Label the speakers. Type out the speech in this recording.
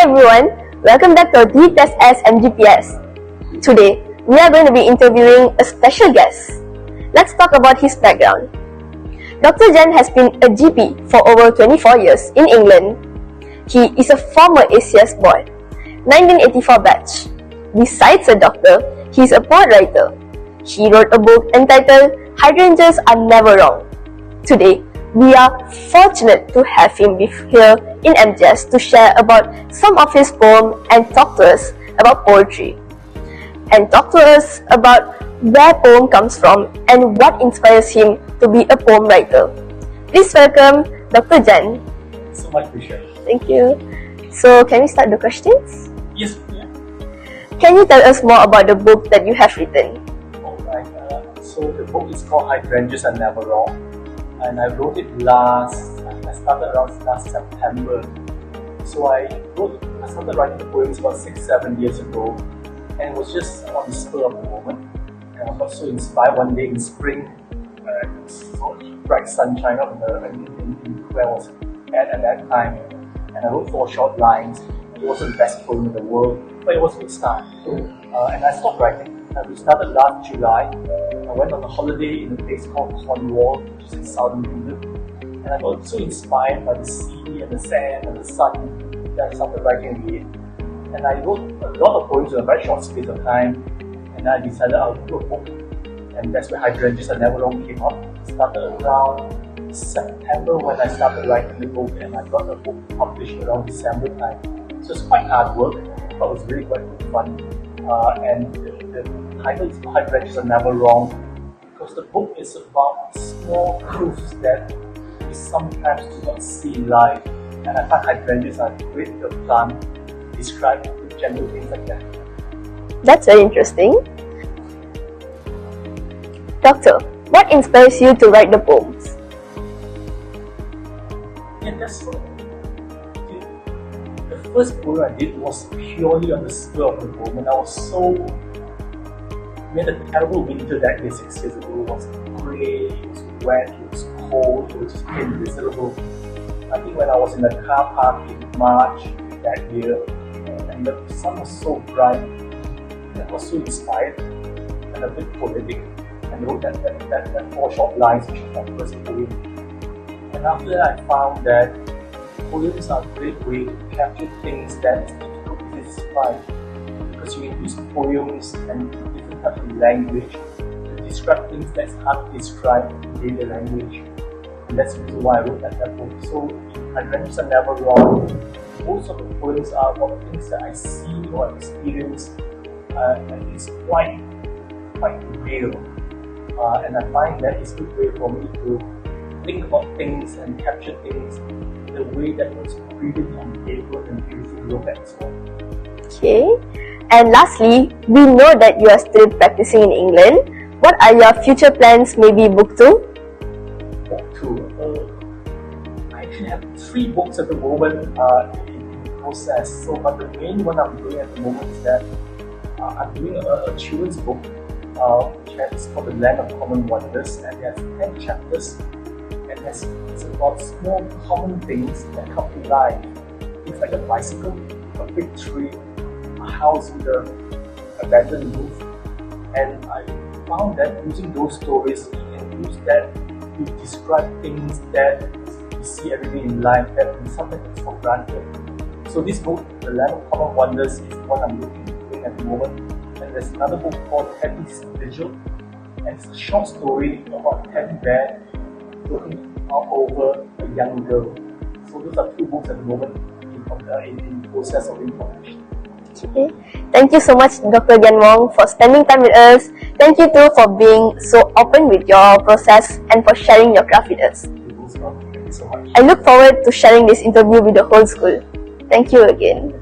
Speaker 1: everyone, welcome back to DSS and GPS. Today, we are going to be interviewing a special guest. Let's talk about his background. Dr. Jan has been a GP for over 24 years in England. He is a former ACS boy, 1984 batch. Besides a doctor, he is a poet writer. He wrote a book entitled Hydrangeas Are Never Wrong. Today, we are fortunate to have him here in MJS to share about some of his poems and talk to us about poetry. And talk to us about where poem comes from and what inspires him to be a poem writer. Please welcome Dr. Jan.
Speaker 2: So much appreciated.
Speaker 1: Thank you. So, can we start the questions?
Speaker 2: Yes, yeah.
Speaker 1: Can you tell us more about the book that you have written?
Speaker 2: Alright, so the book is called Hydrangeas Are Never Wrong, and I wrote it I started around last September. So I started writing the poems about 6-7 years ago, and it was just on the spur of the moment. And I got so inspired one day in spring, so bright sunshine up in where I was at that time, and I wrote 4 short lines. It wasn't the best poem in the world, but it was a good start. And I stopped writing. We started last July. I went on a holiday in a place called Cornwall, which is in southern England. And I got so inspired by the sea and the sand and the sun that I started writing again. And I wrote a lot of poems in a very short space of time. And I decided I'll do a book. And that's where Hydrangeas Are Never Wrong came up. It started around September when I started writing the book, and I got the book published around December time. So it's quite hard work, but it was really quite good fun. And the title is Hydrangeas Are Never Wrong because the book is about small truths that we sometimes do not see in life. And I find hydrangeas are a great little plant to describe general things like that.
Speaker 1: That's very interesting. Doctor, what inspires you to write the poems?
Speaker 2: Yeah, that's the first poem I did was purely on the spur of the moment. I was we had a terrible winter that year 6 years ago. It was grey, it was wet, it was cold, it was just miserable. I think when I was in the car park in March that year, and the sun was so bright, I was so inspired and a bit poetic, and wrote that 4 short lines, which is my first poem. And after that, I found that poems are a great way to capture things that is difficult to describe, because you can use poems and different types of language to describe things that's hard to describe in daily language. And that's the reason why I wrote that book. So, Hydrangeas Are Never Wrong. Most of the poems are about things that I see or experience, and it's quite real. And I find that it's a good way for me to think about things and capture things in a way that was brilliant on paper and beautiful to look at as well.
Speaker 1: Okay. And lastly, we know that you are still practicing in England. What are your future plans, maybe book 2?
Speaker 2: Book 2? I actually have 3 books at the moment in process. So, but the main one I'm doing at the moment is that I'm doing a children's book which is called The Land of Common Wonders, and it has 10 chapters. And it's about small common things that come to life. Things like a bicycle, a big tree, a house with an abandoned roof. And I found that using those stories, you can use that to describe things that we see every day in life that we sometimes take for granted. So this book, The Land of Common Wonders, is what I'm looking at the moment. And there's another book called Teddy's Vigil, and it's a short story about a teddy bear looking out over a young girl. So those are 2 books at the moment in process of being published.
Speaker 1: Okay. Thank you so much, Dr. Jan Wong, for spending time with us. Thank you too for being so open with your process and for sharing your craft with us.
Speaker 2: Thank you so much.
Speaker 1: I look forward to sharing this interview with the whole school. Thank you again.